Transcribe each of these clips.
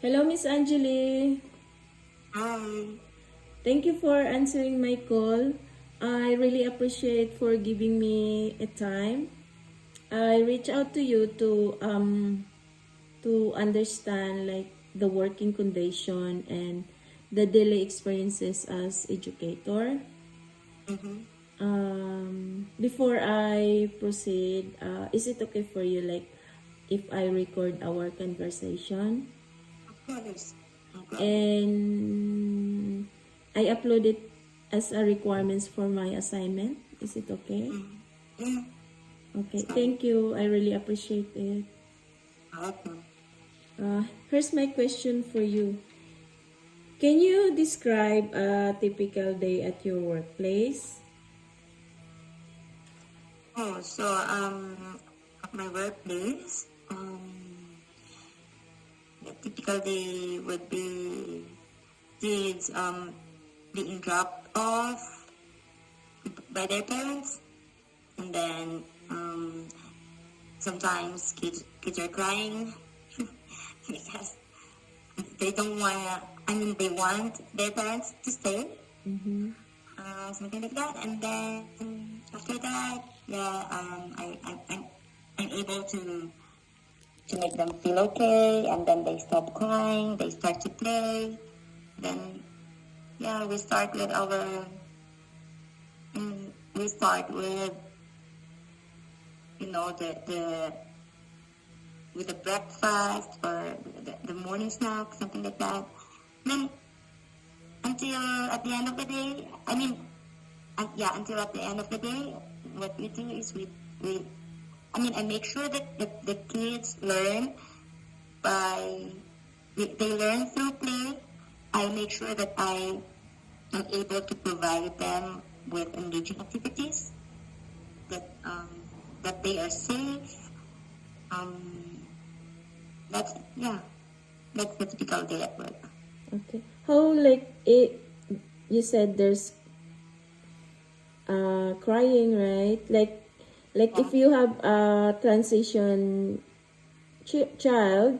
Hello, Miss Angeli. Hi. Thank you for answering my call. I really appreciate for giving me a time. I reach out to you to understand like the working condition and the daily experiences as educator. Mm-hmm. Before I proceed, is it okay for you like if I record our conversation? Of course. No problem. And I upload it as a requirements for my assignment. Is it okay? Mm. Yeah, Okay, it's fine. thank you. I really appreciate it. Welcome. Here's my question for you. Can you describe a typical day at your workplace? At my workplace, a typical day would be kids being dropped off by their parents, and then sometimes kids are crying because they don't wanna. I mean, they want their parents to stay, Mm-hmm. something like that. And then after that, yeah, I'm able to make them feel okay, and then they stop crying, they start to play. Then yeah, we start with the with the breakfast or the morning snack, something like that. Then until at the end of the day, until at the end of the day, what we do is we I make sure that the kids learn by they learn through play. I make sure that I am able to provide them with engaging activities that that they are safe. Um, that's yeah, that's the typical day at work. Okay. How like it? You said there's crying, right? Like Yeah. if you have a transition child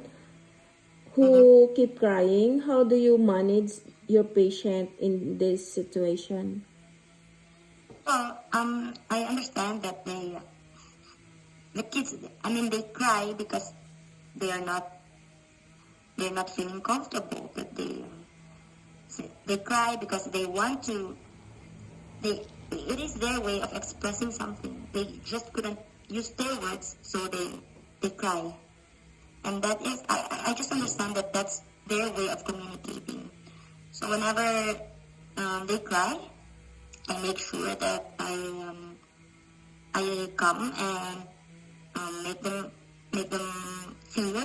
Mm-hmm. who keep crying, how do you manage your patient in this situation? Well, I understand that the kids. I mean, they cry because they are not they're not feeling comfortable. That they cry because they want to. They it is their way of expressing something. They just couldn't use their words, so they cry. And that is I just understand that that's their way of communicating. So whenever they cry, I make sure that I come and make them feel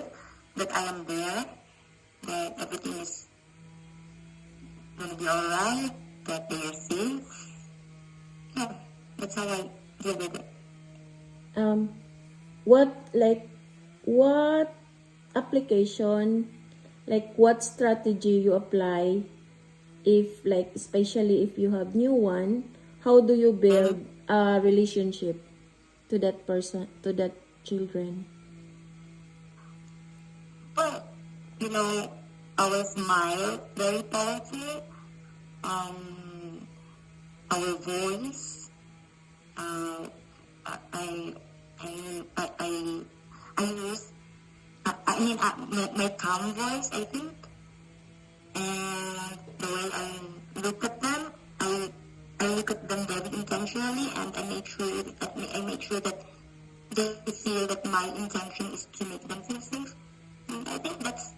that I am there, that everything is gonna be alright, that they are safe. Yeah, that's how I deal with it. Um, what application, like what strategy you apply if like especially if you have new one, how do you Mm-hmm. build a relationship to that person, to that children? But our smile very powerful. Um, our voice. Uh, I I use. My calm voice. I think, and the way I look at them, I look at them very intentionally, and I make sure that they feel that my intention is to make them feel safe. And I think that's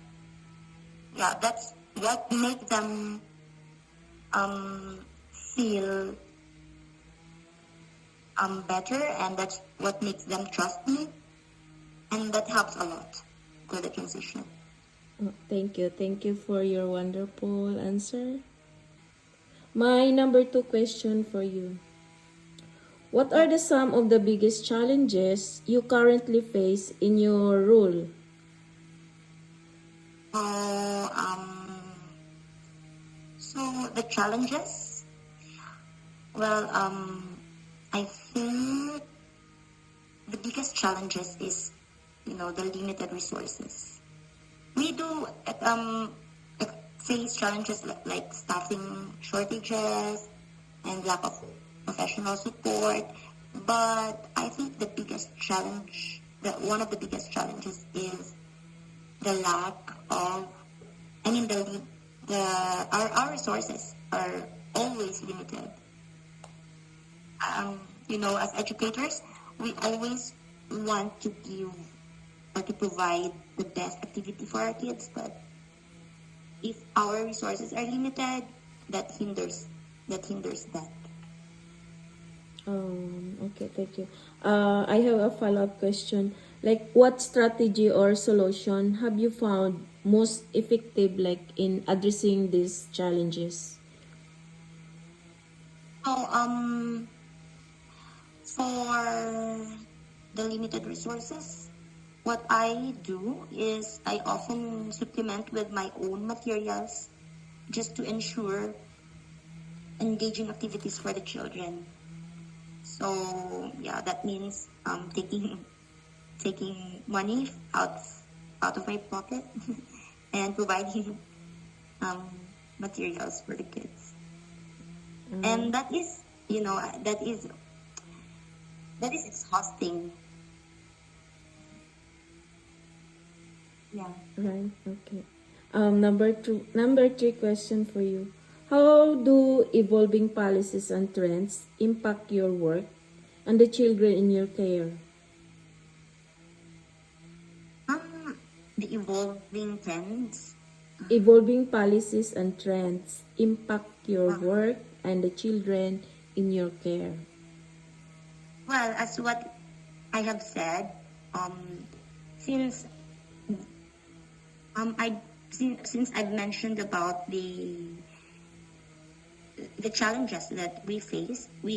what makes them feel better, and that's what makes them trust me, and that helps a lot for the transition. Oh, thank you for your wonderful answer. My number two question for you. What are Yeah. the some of the biggest challenges you currently face in your role? So so the challenges. Well, I think the biggest challenges is the limited resources. We do also face challenges like staffing shortages and lack of professional support. But I think the biggest challenge, one of the biggest challenges is the lack of, I mean, our resources are always limited. As educators, we always want to give or to provide the best activity for our kids, but if our resources are limited, that hinders that. Okay, thank you. I have a follow-up question. Like, what strategy or solution have you found most effective, like, in addressing these challenges? So, for the limited resources, what I do is I often supplement with my own materials just to ensure engaging activities for the children. So yeah, that means taking money out of my pocket and providing um, materials for the kids. And that is, that is exhausting. Yeah. Right, okay. Number three question for you. How do evolving policies and trends impact your work and the children in your care? The evolving trends. Evolving policies and trends impact your Uh, work and the children in your care. well, as what I have said, since I since I've mentioned about the challenges that we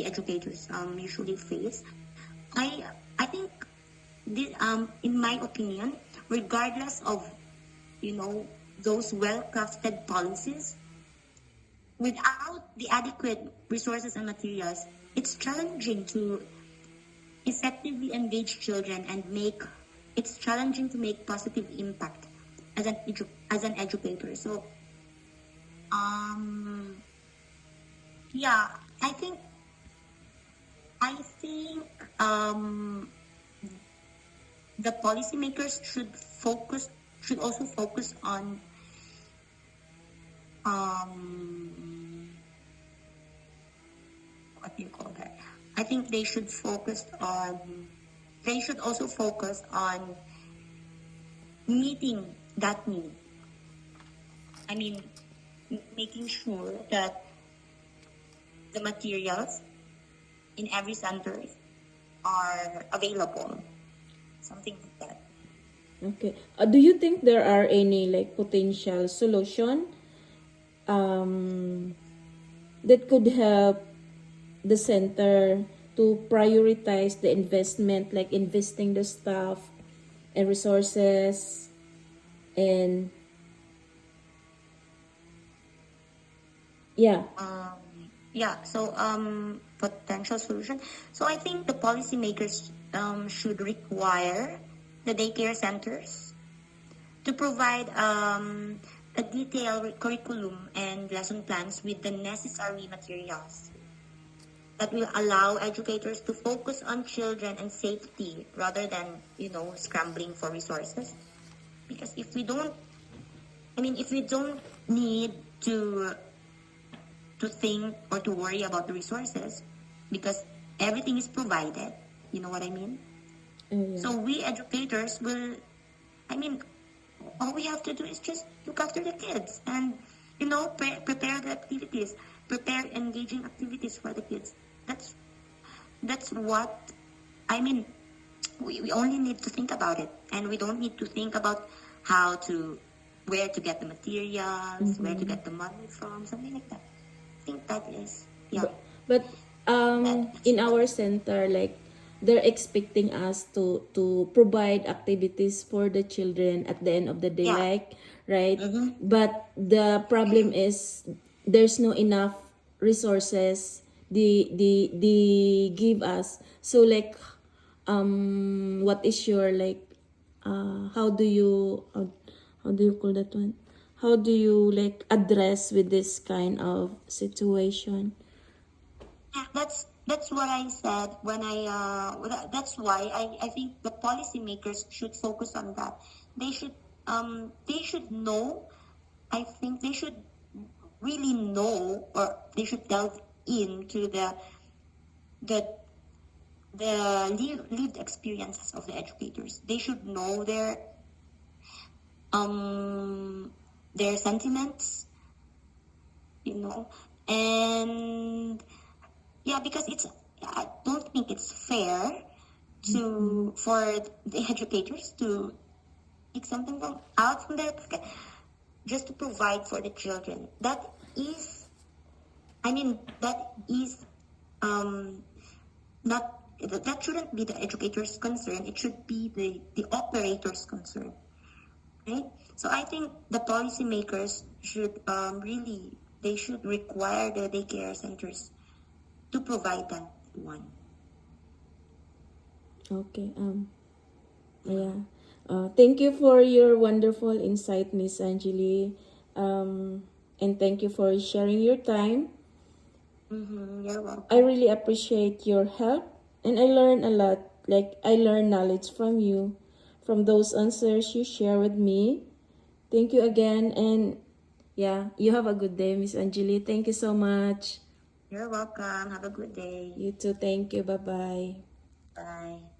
educators usually face, I think in my opinion, regardless of those well-crafted policies, without the adequate resources and materials, it's challenging to effectively engage children and it's challenging to make positive impact as an educator. So um yeah, I think the policymakers should also focus on um what do you call that? I think they should also focus on meeting that need. I mean, making sure that the materials in every center are available. Something like that. Okay. Do you think there are any like potential solution um, that could help the center to prioritize the investment, like investing the staff and resources and yeah. Potential solution. So I think the policymakers should require the daycare centers to provide a detailed curriculum and lesson plans with the necessary materials that will allow educators to focus on children and safety rather than, scrambling for resources. Because if we don't need to think or to worry about the resources because everything is provided, you know what I mean? Oh, yeah. So we educators I mean, all we have to do is just look after the kids and, prepare the activities, prepare engaging activities for the kids. That's what, I mean, we only need to think about it and we don't need to think about where to get the materials, where to get the money from, something like that. I think that is, yeah. But That's in what, our center, like they're expecting us to provide activities for the children at the end of the day, yeah. like right. Mm-hmm. But the problem is there's no enough resources they give us. So like what is your like how do you how do you call that one? How do you like address with this kind of situation? Yeah, that's what I said when that's why I think the policymakers should focus on that. They should know. I think they should really know, or they should delve into the lived experiences of the educators. They should know their sentiments, you know, and yeah, because I don't think it's fair to for the educators to take something out from their pocket just to provide for the children. That is not that shouldn't be the educator's concern. It should be the operator's concern, right? So I think the policymakers should really they should require the daycare centers to provide that one. Okay. Yeah. Thank you for your wonderful insight, Miss Angeli. And thank you for sharing your time. You're welcome. I really appreciate your help, and I learned a lot. Like I learned knowledge from you, from those answers you share with me. Thank you again, and yeah, you have a good day, Miss Angeli. Thank you so much. You're welcome. Have a good day. You too. Thank you. Bye bye. Bye.